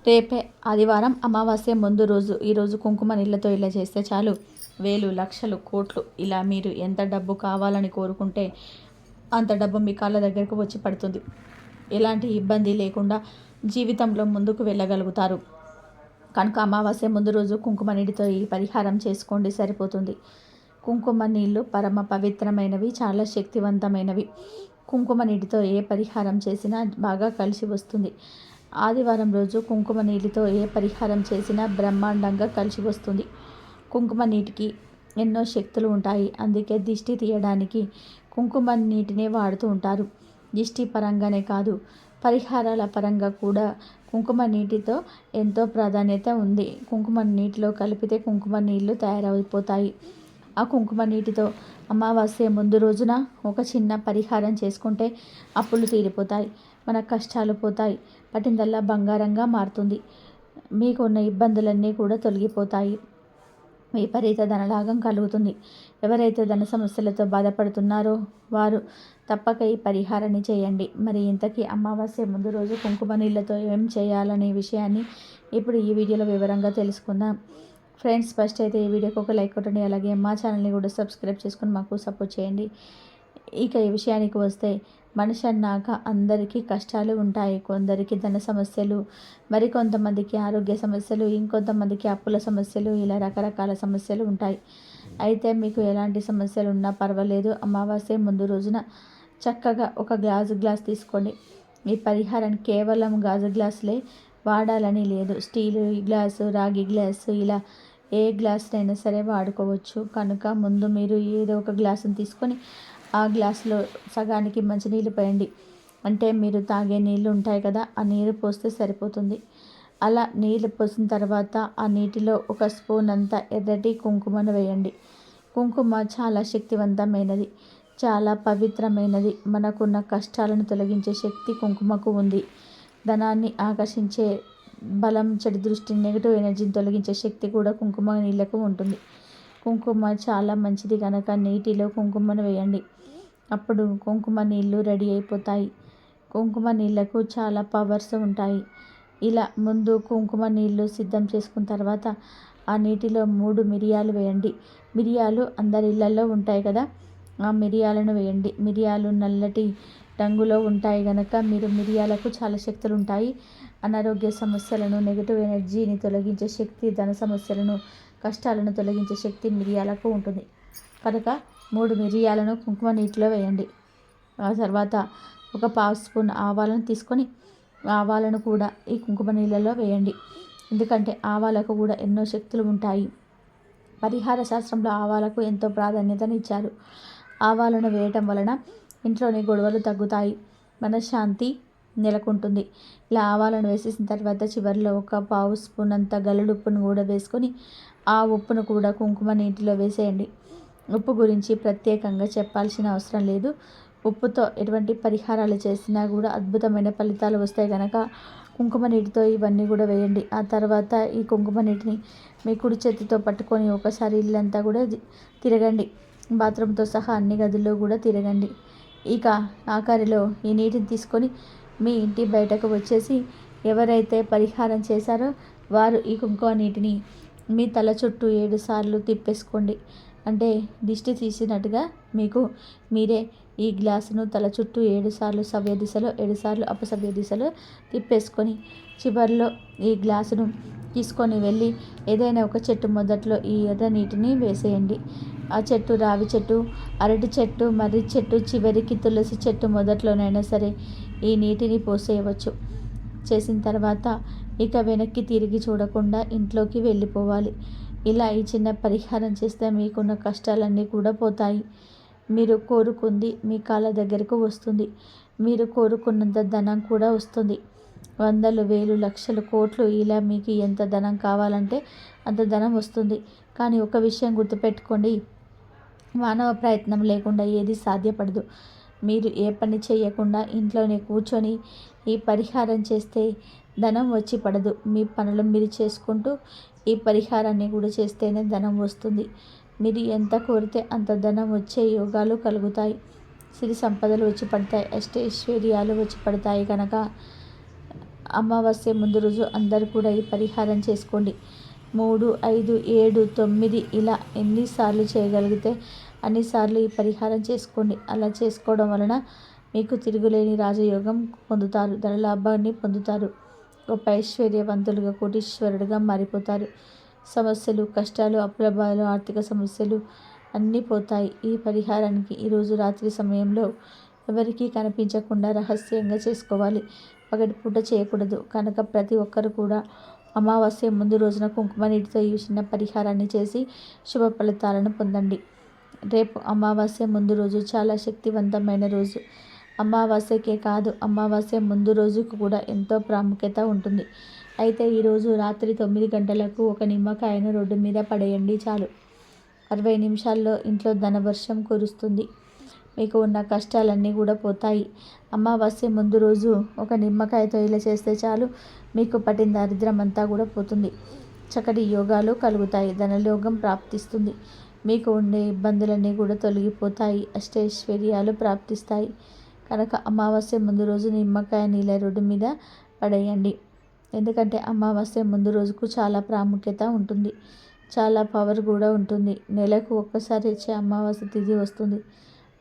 రేపే ఆదివారం అమావాస్య ముందు రోజు. ఈరోజు కుంకుమ నీళ్ళతో ఇలా చేస్తే చాలు. వేలు, లక్షలు, కోట్లు ఇలా మీరు ఎంత డబ్బు కావాలని కోరుకుంటే అంత డబ్బు మీ కాళ్ళ దగ్గరకు వచ్చి పడుతుంది. ఎలాంటి ఇబ్బంది లేకుండా జీవితంలో ముందుకు వెళ్ళగలుగుతారు. కనుక అమావాస్య ముందు రోజు కుంకుమ నీటితో ఈ పరిహారం చేసుకోండి, సరిపోతుంది. కుంకుమ నీళ్ళు పరమ పవిత్రమైనవి, చాలా శక్తివంతమైనవి. కుంకుమ నీటితో ఏ పరిహారం చేసినా బాగా కలిసి వస్తుంది. ఆదివారం రోజు కుంకుమ నీటితో ఏ పరిహారం చేసినా బ్రహ్మాండంగా కలిసి వస్తుంది. కుంకుమ నీటికి ఎన్నో శక్తులు ఉంటాయి. అందుకే దిష్టి తీయడానికి కుంకుమ నీటిని వాడుతూ ఉంటారు. దిష్టి పరంగానే కాదు, పరిహారాల పరంగా కూడా కుంకుమ నీటితో ఎంతో ప్రాధాన్యత ఉంది. కుంకుమ నీటిలో కలిపితే కుంకుమ నీళ్లు తయారైపోతాయి. ఆ కుంకుమ నీటితో అమావాస్య ముందు రోజున ఒక చిన్న పరిహారం చేసుకుంటే అప్పులు తీరిపోతాయి, మన కష్టాలు పోతాయి, పట్టిందల్లా బంగారంగా మారుతుంది. మీకున్న ఇబ్బందులన్నీ కూడా తొలగిపోతాయి. విపరీత ధనలాభం కలుగుతుంది. ఎవరైతే ధన సమస్యలతో బాధపడుతున్నారో వారు తప్పక ఈ పరిహారాన్ని చేయండి. మరి ఇంతకీ అమావాస్య ముందు రోజు కుంకుమ నీళ్ళతో ఏం చేయాలనే విషయాన్ని ఇప్పుడు ఈ వీడియోలో వివరంగా తెలుసుకుందాం. ఫ్రెండ్స్, ఫస్ట్ అయితే ఈ వీడియోకి ఒక లైక్ కొట్టండి. అలాగే మా ఛానల్ని కూడా సబ్స్క్రైబ్ చేసుకొని మాకు సపోర్ట్ చేయండి. ఇక ఈ విషయానికి వస్తే, మనిషి అన్నాక అందరికీ కష్టాలు ఉంటాయి. కొందరికి ధన సమస్యలు, మరికొంతమందికి ఆరోగ్య సమస్యలు, ఇంకొంతమందికి అప్పుల సమస్యలు, ఇలా రకరకాల సమస్యలు ఉంటాయి. అయితే మీకు ఎలాంటి సమస్యలు ఉన్నా పర్వాలేదు, అమావాస్య ముందు రోజున చక్కగా ఒక గ్లాస్ తీసుకోండి. ఈ పరిహారాన్ని కేవలం గాజు గ్లాసులే వాడాలని లేదు. స్టీలు గ్లాసు, రాగి గ్లాసు, ఇలా ఏ గ్లాసునైనా సరే వాడుకోవచ్చు. కనుక ముందు మీరు ఏదో ఒక గ్లాసుని తీసుకొని ఆ గ్లాసులో సగానికి మంచినీళ్ళు పోయండి. అంటే మీరు తాగే నీళ్ళు ఉంటాయి కదా, ఆ నీరు పోస్తే సరిపోతుంది. అలా నీళ్ళు పోసిన తర్వాత ఆ నీటిలో ఒక స్పూన్ అంతా ఎర్రటి కుంకుమను వేయండి. కుంకుమ చాలా శక్తివంతమైనది, చాలా పవిత్రమైనది. మనకున్న కష్టాలను తొలగించే శక్తి కుంకుమకు ఉంది. ధనాన్ని ఆకర్షించే బలం, చెడు దృష్టి, నెగిటివ్ ఎనర్జీని తొలగించే శక్తి కూడా కుంకుమ నీళ్ళకు ఉంటుంది. కుంకుమ చాలా మంచిది కనుక నీటిలో కుంకుమను వేయండి. అప్పుడు కుంకుమ నీళ్ళు రెడీ అయిపోతాయి. కుంకుమ నీళ్ళకు చాలా పవర్స్ ఉంటాయి. ఇలా ముందు కుంకుమ నీళ్ళు సిద్ధం చేసుకున్న తర్వాత ఆ నీటిలో 3 మిరియాలు వేయండి. మిరియాలు అందరి ఇళ్లలో ఉంటాయి కదా, ఆ మిరియాలను వేయండి. మిరియాలు నల్లటి రంగులో ఉంటాయి కనుక మీరు మిరియాలకు చాలా శక్తులు ఉంటాయి. అనారోగ్య సమస్యలను, నెగిటివ్ ఎనర్జీని తొలగించే శక్తి, ధన సమస్యలను, కష్టాలను తొలగించే శక్తి మిరియాలకు ఉంటుంది. కనుక 3 మిరియాలను కుంకుమ నీటిలో వేయండి. ఆ తర్వాత ఒక 1/2 స్పూన్ ఆవాలను తీసుకొని ఆవాలను కూడా ఈ కుంకుమ నీళ్ళలో వేయండి. ఎందుకంటే ఆవాలకు కూడా ఎన్నో శక్తులు ఉంటాయి. పరిహార శాస్త్రంలో ఆవాలకు ఎంతో ప్రాధాన్యతనిచ్చారు. ఆవాలను వేయటం వలన ఇంట్లోని గొడవలు తగ్గుతాయి, మనశ్శాంతి నెలకొంటుంది. ఇలా ఆవాలను వేసేసిన తర్వాత చివరిలో ఒక 1/2 స్పూన్ అంత గల్లుడుప్పును కూడా వేసుకొని ఆ ఉప్పును కూడా కుంకుమ నీటిలో వేసేయండి. ఉప్పు గురించి ప్రత్యేకంగా చెప్పాల్సిన అవసరం లేదు. ఉప్పుతో ఎటువంటి పరిహారాలు చేసినా కూడా అద్భుతమైన ఫలితాలు వస్తాయి కనుక కుంకుమ నీటితో ఇవన్నీ కూడా వేయండి. ఆ తర్వాత ఈ కుంకుమ నీటిని మీ కుడి చేతితో పట్టుకొని ఒకసారి ఇల్లంతా కూడా తిరగండి. బాత్రూమ్తో సహా అన్ని గదుల్లో కూడా తిరగండి. ఇక ఆఖరిలో ఈ నీటిని తీసుకొని మీ ఇంటి బయటకు వచ్చేసి ఎవరైతే పరిహారం చేశారో వారు ఈ కుంకుమ నీటిని మీ తల చుట్టూ 7 సార్లు తిప్పేసుకోండి. అంటే దిష్టి తీసినట్టుగా మీకు మీరే ఈ గ్లాసును తల చుట్టూ 7 సార్లు సవ్య దిశలో, 7 సార్లు అపసవ్య దిశలో తిప్పేసుకొని చివరిలో ఈ గ్లాసును తీసుకొని వెళ్ళి ఏదైనా ఒక చెట్టు మొదట్లో ఈ ఎర్ర నీటిని వేసేయండి. ఆ చెట్టు రావి చెట్టు, అరటి చెట్టు, మర్రి చెట్టు, చివరికి తులసి చెట్టు మొదట్లోనైనా సరే ఈ నీటిని పోసేయవచ్చు. చేసిన తర్వాత ఇక వెనక్కి తిరిగి చూడకుండా ఇంట్లోకి వెళ్ళిపోవాలి. ఇలా ఈ చిన్న పరిహారం చేస్తే మీకున్న కష్టాలన్నీ కూడా పోతాయి. మీరు కోరుకుంది మీ కాళ్ళ దగ్గరకు వస్తుంది. మీరు కోరుకున్నంత ధనం కూడా వస్తుంది. వందలు, వేలు, లక్షలు, కోట్లు ఇలా మీకు ఎంత ధనం కావాలంటే అంత ధనం వస్తుంది. కానీ ఒక విషయం గుర్తుపెట్టుకోండి, మానవ ప్రయత్నం లేకుండా ఏది సాధ్యపడదు. మీరు ఏ పని చేయకుండా ఇంట్లోనే కూర్చొని ఈ పరిహారం చేస్తే ధనం వచ్చి పడదు. మీ పనులు మీరు చేసుకుంటూ ఈ పరిహారాన్ని కూడా చేస్తేనే ధనం వస్తుంది. మీరు ఎంత కోరితే అంత ధనం వచ్చే యోగాలు కలుగుతాయి. సిరి సంపదలు వచ్చి పడతాయి, అష్టైశ్వర్యాలు వచ్చి పడతాయి. కనుక అమావాస్య ముందు రోజు అందరూ కూడా ఈ పరిహారం చేసుకోండి. 3, 5, 7, 9 ఇలా ఎన్నిసార్లు చేయగలిగితే అన్నిసార్లు ఈ పరిహారం చేసుకోండి. అలా చేసుకోవడం వలన మీకు తిరుగులేని రాజయోగం పొందుతారు, ధనలాభాన్ని పొందుతారు, గొప్ప ఐశ్వర్యవంతులుగా కోటీశ్వరుడుగా మారిపోతారు. సమస్యలు, కష్టాలు, అప్పుల బాధలు, ఆర్థిక సమస్యలు అన్నీ పోతాయి. ఈ పరిహారానికి ఈరోజు రాత్రి సమయంలో ఎవరికీ కనిపించకుండా రహస్యంగా చేసుకోవాలి. పగటిపూట చేయకూడదు కనుక ప్రతి ఒక్కరు కూడా అమావాస్య ముందు రోజున కుంకుమ నీటితో ఈ చిన్న పరిహారాన్ని చేసి శుభ ఫలితాలను పొందండి. రేపు అమావాస్య ముందు రోజు చాలా శక్తివంతమైన రోజు. అమావాస్యకే కాదు, అమావాస్య ముందు రోజుకు కూడా ఎంతో ప్రాముఖ్యత ఉంటుంది. అయితే ఈరోజు రాత్రి 9 గంటలకు ఒక నిమ్మకాయను రోడ్డు మీద పడేయండి చాలు. 60 నిమిషాల్లో ఇంట్లో ధనవర్షం కురుస్తుంది. మీకు ఉన్న కష్టాలన్నీ కూడా పోతాయి. అమావాస్య ముందు రోజు ఒక నిమ్మకాయతో ఇలా చేస్తే చాలు, మీకు పట్టిన దరిద్రం అంతా కూడా పోతుంది. చక్కటి యోగాలు కలుగుతాయి, ధనయోగం ప్రాప్తిస్తుంది. మీకు ఉండే ఇబ్బందులన్నీ కూడా తొలగిపోతాయి, అష్టైశ్వర్యాలు ప్రాప్తిస్తాయి. కనుక అమావాస్య ముందు రోజు నిమ్మకాయ నీళ్ళ రోడ్డు మీద పడేయండి. ఎందుకంటే అమావాస్య ముందు రోజుకు చాలా ప్రాముఖ్యత ఉంటుంది, చాలా పవర్ కూడా ఉంటుంది. నెలకు ఒక్కసారి వచ్చే అమావాస్య తిథి వస్తుంది.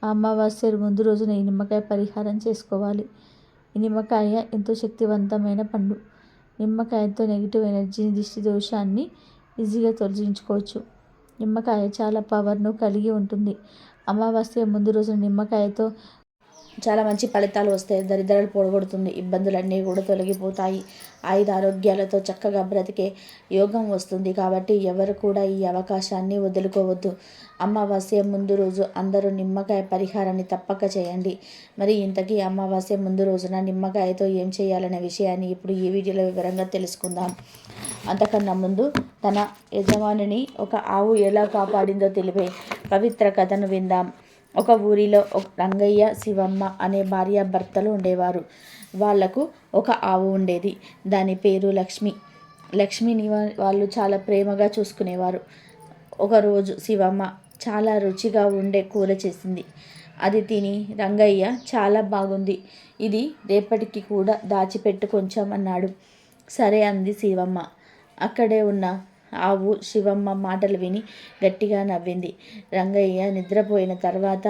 ఆ అమావాస్య ముందు రోజున ఈ నిమ్మకాయ పరిహారం చేసుకోవాలి. ఈ నిమ్మకాయ ఎంతో శక్తివంతమైన పండు. నిమ్మకాయతో నెగిటివ్ ఎనర్జీని, దిష్టి దోషాన్ని ఈజీగా తొలగించుకోవచ్చు. నిమ్మకాయ చాలా పవర్ను కలిగి ఉంటుంది. అమావాస్య ముందు రోజున నిమ్మకాయతో చాలా మంచి ఫలితాలు వస్తాయి. దరిద్రాలు పోగొడుతుంది, ఇబ్బందులన్నీ కూడా తొలగిపోతాయి. ఆరోగ్యాలతో చక్కగా బ్రతికే యోగం వస్తుంది. కాబట్టి ఎవరు కూడా ఈ అవకాశాన్ని వదులుకోవద్దు. అమావాస్య ముందు రోజు అందరూ నిమ్మకాయ పరిహారాన్ని తప్పక చేయండి. మరి ఇంతకీ అమావాస్య ముందు రోజున నిమ్మకాయతో ఏం చేయాలనే విషయాన్ని ఇప్పుడు ఈ వీడియోలో వివరంగా తెలుసుకుందాం. అంతకన్నా ముందు తన యజమానిని ఒక ఆవు ఎలా కాపాడిందో తెలిపే పవిత్ర కథను విందాం. ఒక ఊరిలో రంగయ్య, శివమ్మ అనే భార్యాభర్తలు ఉండేవారు. వాళ్లకు ఒక ఆవు ఉండేది. దాని పేరు లక్ష్మి. లక్ష్మిని వాళ్ళు చాలా ప్రేమగా చూసుకునేవారు. ఒకరోజు శివమ్మ చాలా రుచిగా ఉండే కూర చేసింది. అది తిని రంగయ్య చాలా బాగుంది, ఇది రేపటికి కూడా దాచిపెట్టు కొంచెం అన్నాడు. సరే అంది శివమ్మ. అక్కడే ఉన్న ఆవు శివమ్మ మాటలు విని గట్టిగా నవ్వింది. రంగయ్య నిద్రపోయిన తర్వాత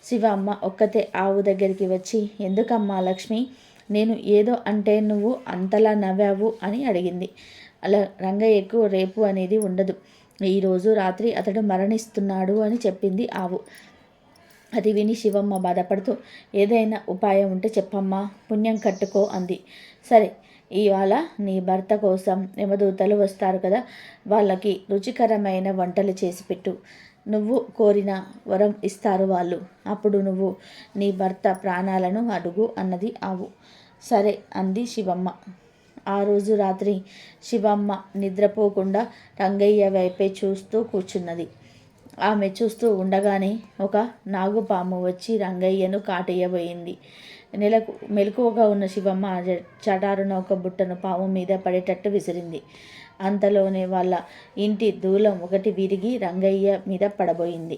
శివమ్మ ఒక్కతే ఆవు దగ్గరికి వచ్చి, ఎందుకమ్మా లక్ష్మి, నేను ఏదో అంటే నువ్వు అంతలా నవ్వావు అని అడిగింది. అలా రంగయ్యకు రేపు అనేది ఉండదు, ఈరోజు రాత్రి అతడు మరణిస్తున్నాడు అని చెప్పింది ఆవు. అది విని శివమ్మ బాధపడుతూ, ఏదైనా ఉపాయం ఉంటే చెప్పమ్మా, పుణ్యం కట్టుకో అంది. సరే, ఇవాళ నీ భర్త కోసం యమదూతలు వస్తారు కదా, వాళ్ళకి రుచికరమైన వంటలు చేసి పెట్టు. నువ్వు కోరిన వరం ఇస్తారు వాళ్ళు. అప్పుడు నువ్వు నీ భర్త ప్రాణాలను అడుగు అన్నది ఆవు. సరే అంది శివమ్మ. ఆ రోజు రాత్రి శివమ్మ నిద్రపోకుండా రంగయ్య వైపే చూస్తూ కూర్చున్నది. ఆమె చూస్తూ ఉండగానే ఒక నాగుపాము వచ్చి రంగయ్యను కాటేయబోయింది. మెలకువగా ఉన్న శివమ్మ చటారున ఒక బుట్టను పాము మీద పడేటట్టు విసిరింది. అంతలోనే వాళ్ళ ఇంటి దూలం ఒకటి విరిగి రంగయ్య మీద పడబోయింది.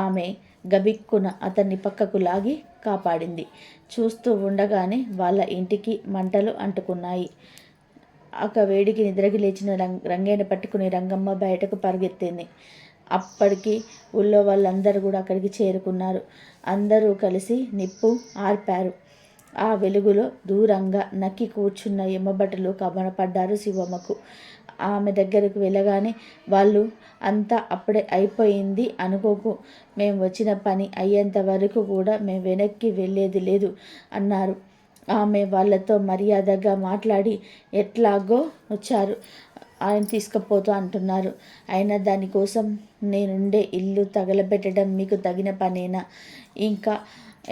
ఆమె గబిక్కున అతన్ని పక్కకు లాగి కాపాడింది. చూస్తూ ఉండగానే వాళ్ళ ఇంటికి మంటలు అంటుకున్నాయి. ఒక వేడికి నిద్రకి లేచిన రంగయ్యని పట్టుకుని రంగమ్మ బయటకు పరిగెత్తింది. అప్పటికి ఊళ్ళో వాళ్ళందరూ కూడా అక్కడికి చేరుకున్నారు. అందరూ కలిసి నిప్పు ఆర్పారు. ఆ వెలుగులో దూరంగా నక్కి కూర్చున్న యమభటులు కబనపడ్డారు శివమ్మకు. ఆమె దగ్గరకు వెళ్ళగానే, వాళ్ళు అంతా అప్పుడే అయిపోయింది అనుకోకు, మేము వచ్చిన పని అయ్యేంత వరకు కూడా మేము వెనక్కి వెళ్ళేది లేదు అన్నారు. ఆమె వాళ్ళతో మర్యాదగా మాట్లాడి, ఎట్లాగో వచ్చారు, ఆయన తీసుకుపోతూ అంటున్నారు, అయినా దానికోసం నేనుండే ఇల్లు తగలబెట్టడం మీకు తగిన పనేనా, ఇంకా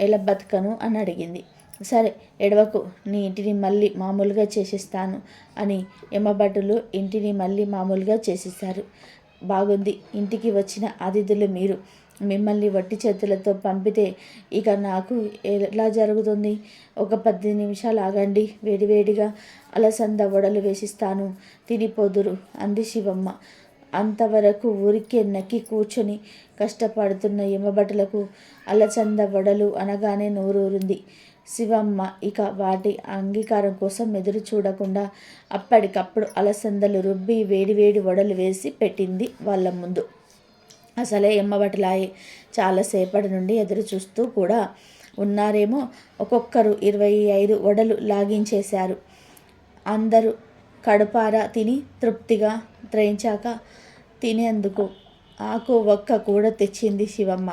ఎలా బతకను అని అడిగింది. సరే ఎడవకు, నీ ఇంటిని మళ్ళీ మామూలుగా చేసేస్తాను అని యమభటులు ఇంటిని మళ్ళీ మామూలుగా చేసేసారు. బాగుంది, ఇంటికి వచ్చిన అతిథులు మీరు, మిమ్మల్ని వట్టి చేతులతో పంపితే ఇక నాకు ఎలా జరుగుతుంది? ఒక 10 నిమిషాలు ఆగండి, వేడివేడిగా అలసంద వడలు వేసిస్తాను, తినిపోదురు అంది శివమ్మ. అంతవరకు ఊరికే నక్కి కూర్చొని కష్టపడుతున్న యమభటులకు అలసంద వడలు అనగానే నోరూరింది. శివమ్మ ఇక వాటి అంగీకారం కోసం ఎదురు చూడకుండా అప్పటికప్పుడు అలసందలు రుబ్బి వేడివేడి వడలు వేసి పెట్టింది వాళ్ళ ముందు. అసలే ఎమ్మబట్టలాయే చాలాసేపటి నుండి ఎదురు చూస్తూ కూడా ఉన్నారేమో. ఒక్కొక్కరు 25 వడలు లాగించేశారు. అందరూ కడుపారా తిని తృప్తిగా త్రేయించాక తినేందుకు ఆకు ఒక్క కూడా తెచ్చింది శివమ్మ.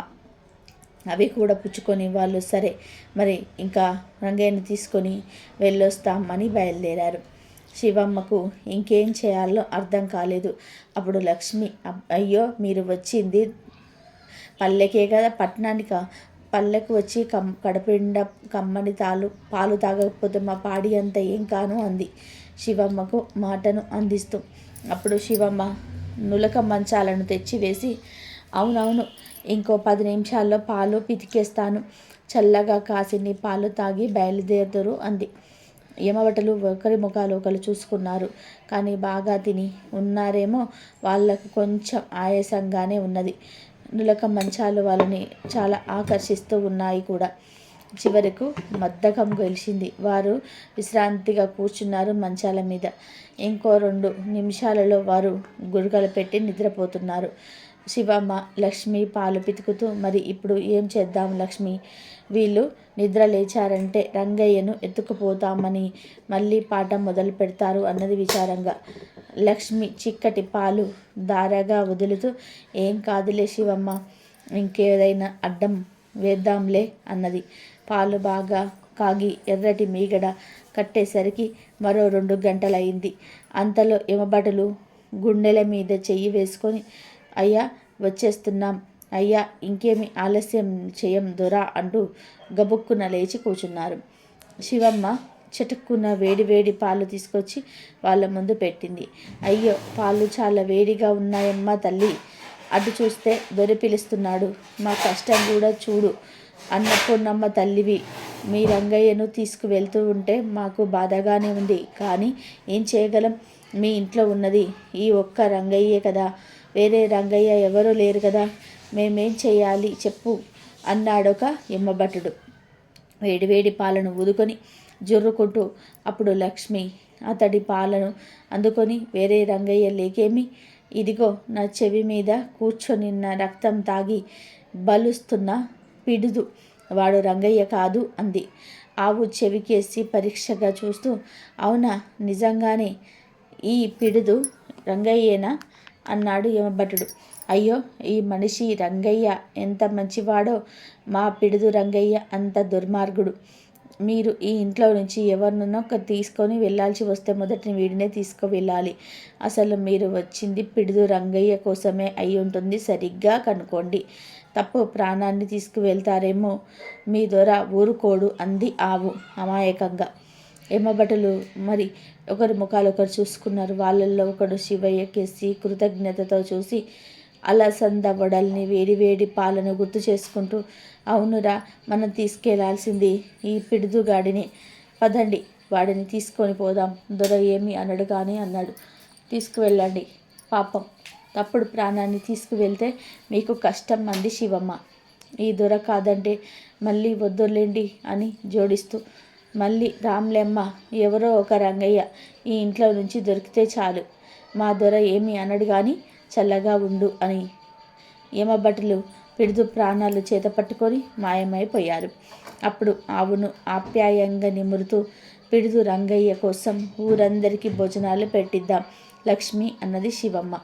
అవి కూడా పుచ్చుకొని వాళ్ళు సరే మరి ఇంకా రంగయ్యని తీసుకొని వెళ్ళొస్తామని బయలుదేరారు. శివమ్మకు ఇంకేం చేయాలో అర్థం కాలేదు. అప్పుడు లక్ష్మి, అయ్యో మీరు వచ్చింది పల్లెకే కదా, పట్టణానిక? పల్లెకు వచ్చి కడపిండ కమ్మని పాలు తాగకపోతే మా పాడి అంత ఏం కాను అంది శివమ్మకు మాటను అందిస్తూ. అప్పుడు శివమ్మ నులక మంచాలను తెచ్చివేసి, అవునవును, ఇంకో 10 నిమిషాల్లో పాలు పితికేస్తాను, చల్లగా కాసిని పాలు తాగి బయలుదేరుదురు అంది. యమవటలు ఒకరి ముఖాలు ఒకరు చూసుకున్నారు. కానీ బాగా తిని ఉన్నారేమో, వాళ్ళకు కొంచెం ఆయాసంగానే ఉన్నది. నులక మంచాలు వాళ్ళని చాలా ఆకర్షిస్తూ ఉన్నాయి కూడా. చివరకు బద్ధకం గెలిచింది. వారు విశ్రాంతిగా కూర్చున్నారు మంచాల మీద. ఇంకో 2 నిమిషాలలో వారు గురకలు పెట్టి నిద్రపోతున్నారు. శివమ్మ లక్ష్మి పాలు పితుకుతూ, మరి ఇప్పుడు ఏం చేద్దాం లక్ష్మి? వీళ్ళు నిద్ర లేచారంటే రంగయ్యను ఎత్తుకుపోతామని మళ్ళీ పాట మొదలు పెడతారు అన్నది విచారంగా. లక్ష్మి చిక్కటి పాలు దారగా వదులుతూ, ఏం కాదులే శివమ్మ, ఇంకేదైనా అడ్డం వేద్దాంలే అన్నది. పాలు బాగా కాగి ఎర్రటి మీగడ కట్టేసరికి మరో 2 గంటలయింది. అంతలో యమభటులు గుండెల మీద చెయ్యి వేసుకొని, అయ్యా వచ్చేస్తున్నాం, అయ్యా ఇంకేమి ఆలస్యం చేయం దొరా అంటూ గబుక్కున లేచి కూర్చున్నారు. శివమ్మ చటుక్కున వేడి పాలు తీసుకొచ్చి వాళ్ళ ముందు పెట్టింది. అయ్యో పాలు చాలా వేడిగా ఉన్నాయమ్మా తల్లి, అటు చూస్తే దొరి పిలుస్తున్నాడు, మా కష్టం కూడా చూడు, అన్నపూర్ణమ్మ తల్లివి, మీ రంగయ్యను తీసుకువెళ్తూ ఉంటే మాకు బాధగానే ఉంది, కానీ ఏం చేయగలం, మీ ఇంట్లో ఉన్నది ఈ ఒక్క రంగయ్యే కదా, వేరే రంగయ్య ఎవరూ లేరు కదా, మేమేం చేయాలి చెప్పు అన్నాడొక ఎమ్మభటుడు వేడివేడి పాలను ఊదుకొని జుర్రుకుంటూ. అప్పుడు లక్ష్మి అతడి పాలను అందుకొని, వేరే రంగయ్య లేకేమి, ఇదిగో నా చెవి మీద కూర్చొనిన్న రక్తం తాగి బలుస్తున్న పిడుదు వాడు రంగయ్య కాదు అంది. ఆవు చెవికేసి పరీక్షగా చూస్తూ, అవునా, నిజంగానే ఈ పిడుదు రంగయ్యేనా అన్నాడు యమభటుడు. అయ్యో, ఈ మనిషి రంగయ్య ఎంత మంచివాడో, మా పిడుదు రంగయ్య అంత దుర్మార్గుడు. మీరు ఈ ఇంట్లో నుంచి ఎవరినో తీసుకొని వెళ్ళాల్సి వస్తే మొదటి వీడినే తీసుకువెళ్ళాలి. అసలు మీరు వచ్చింది పిడుదు రంగయ్య కోసమే అయి ఉంటుంది, సరిగ్గా కనుక్కోండి, తప్పు ప్రాణాన్ని తీసుకువెళ్తారేమో, మీ దొర ఊరుకోడు అంది ఆవు అమాయకంగా. యమభటులు మరి ఒకరి ముఖాలు ఒకరు చూసుకున్నారు. వాళ్ళల్లో ఒకడు శివయ్య కేసి కృతజ్ఞతతో చూసి అలసంద వడల్ని వేడివేడి పాలను గుర్తు చేసుకుంటూ, అవునురా, మనం తీసుకెళ్లాల్సింది ఈ పిడుదుగాడిని, పదండి వాడిని తీసుకొని పోదాం, దొర ఏమి అనడు కానీ అన్నాడు. తీసుకువెళ్ళండి, పాపం తప్పుడు ప్రాణాన్ని తీసుకువెళ్తే మీకు కష్టం అంది శివమ్మ. ఈ దొర కాదంటే మళ్ళీ వద్దులేండి అని జోడిస్తూ, మళ్ళీ రామ్లెమ్మ, ఎవరో ఒక రంగయ్య ఈ ఇంట్లో నుంచి దొరికితే చాలు, మా దొర ఏమి అనడు కానీ చల్లగా ఉండు అని యమభటులు పిడుదు ప్రాణాలు చేత పట్టుకొని మాయమైపోయారు. అప్పుడు ఆవును ఆప్యాయంగా నిమురుతూ, పిడుదు రంగయ్య కోసం ఊరందరికీ భోజనాలు పెట్టిద్దాం లక్ష్మి అన్నది శివమ్మ.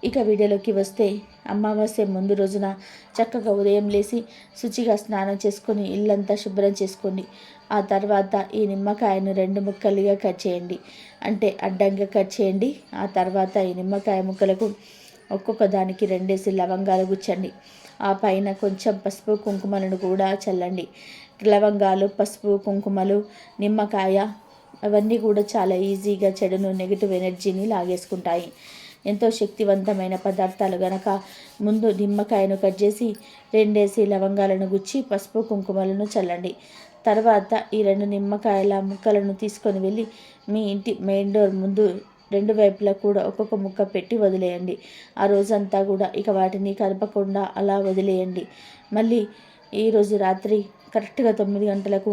ఇక వీడియోలోకి వస్తే, అమావాస్య ముందు రోజున చక్కగా ఉదయం లేచి శుచిగా స్నానం చేసుకొని ఇల్లంతా శుభ్రం చేసుకోండి. ఆ తర్వాత ఈ నిమ్మకాయను 2 ముక్కలుగా కట్ చేయండి, అంటే అడ్డంగా కట్ చేయండి. ఆ తర్వాత ఈ నిమ్మకాయ ముక్కలకు ఒక్కొక్క దానికి 2 లవంగాలు గుచ్చండి. ఆ పైన కొంచెం పసుపు కుంకుమలను కూడా చల్లండి. లవంగాలు, పసుపు, కుంకుమలు, నిమ్మకాయ అవన్నీ కూడా చాలా ఈజీగా చెడును, నెగిటివ్ ఎనర్జీని లాగేసుకుంటాయి. ఎంతో శక్తివంతమైన పదార్థాలు గనక ముందు నిమ్మకాయను కట్ చేసి 2 లవంగాలను గుచ్చి పసుపు కుంకుమలను చల్లండి. తర్వాత ఈ 2 నిమ్మకాయల ముక్కలను తీసుకొని వెళ్ళి మీ ఇంటి మెయిన్ డోర్ ముందు 2 వైపులా కూడా ఒక్కొక్క ముక్క పెట్టి వదిలేయండి. ఆ రోజంతా కూడా ఇక వాటిని కదపకుండా అలా వదిలేయండి. మళ్ళీ ఈరోజు రాత్రి కరెక్ట్గా 9 గంటలకు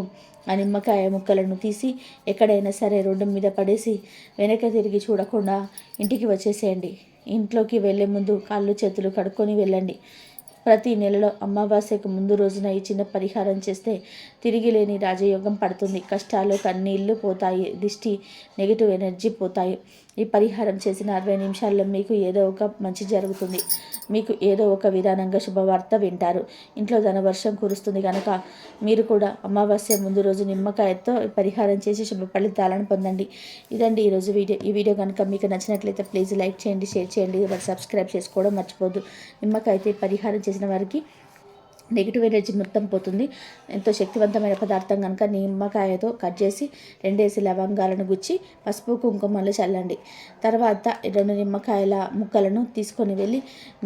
ఆ నిమ్మకాయ ముక్కలను తీసి ఎక్కడైనా సరే రోడ్డు మీద పడేసి వెనక తిరిగి చూడకుండా ఇంటికి వచ్చేసేయండి. ఇంట్లోకి వెళ్ళే ముందు కాళ్ళు చేతులు కడుక్కొని వెళ్ళండి. ప్రతి నెలలో అమావాస్యకు ముందు రోజున ఈ చిన్న పరిహారం చేస్తే తిరిగి లేని రాజయోగం పడుతుంది. కష్టాలు కన్నీళ్లు పోతాయి. దిష్టి నెగిటివ్ ఎనర్జీ పోతాయి. ఈ పరిహారం చేసిన 60 నిమిషాల్లో మీకు ఏదో ఒక మంచి జరుగుతుంది. మీకు ఏదో ఒక విధానంగా శుభవార్త వింటారు. ఇంట్లో ధనవర్షం కురుస్తుంది కనుక మీరు కూడా అమావాస్య ముందు రోజు నిమ్మకాయతో పరిహారం చేసి శుభ ఫలితాలను పొందండి. ఇదండి ఈరోజు వీడియో. ఈ వీడియో కనుక మీకు నచ్చినట్లయితే ప్లీజ్ లైక్ చేయండి, షేర్ చేయండి, మరి సబ్స్క్రైబ్ చేసుకోవడం మర్చిపోద్దు. నిమ్మకాయతో పరిహారం చేసిన వారికి నెగిటివ్ ఎనర్జీ మొత్తం పోతుంది. ఎంతో శక్తివంతమైన పదార్థం కనుక నిమ్మకాయతో కట్ చేసి 2 లవంగాలను గుచ్చి పసుపు కుంకుమలు చల్లండి. తర్వాత 2 నిమ్మకాయల ముక్కలను తీసుకొని వెళ్ళి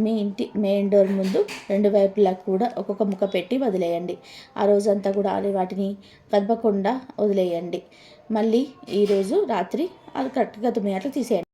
మీ ఇంటి మెయిన్ డోర్ ముందు 2 వైపులా కూడా ఒక్కొక్క ముక్క పెట్టి వదిలేయండి. ఆ రోజంతా కూడా వాటిని కదపకుండా వదిలేయండి. మళ్ళీ ఈరోజు రాత్రి అది కరెక్ట్గా 9 గంటలకు తీసేయండి.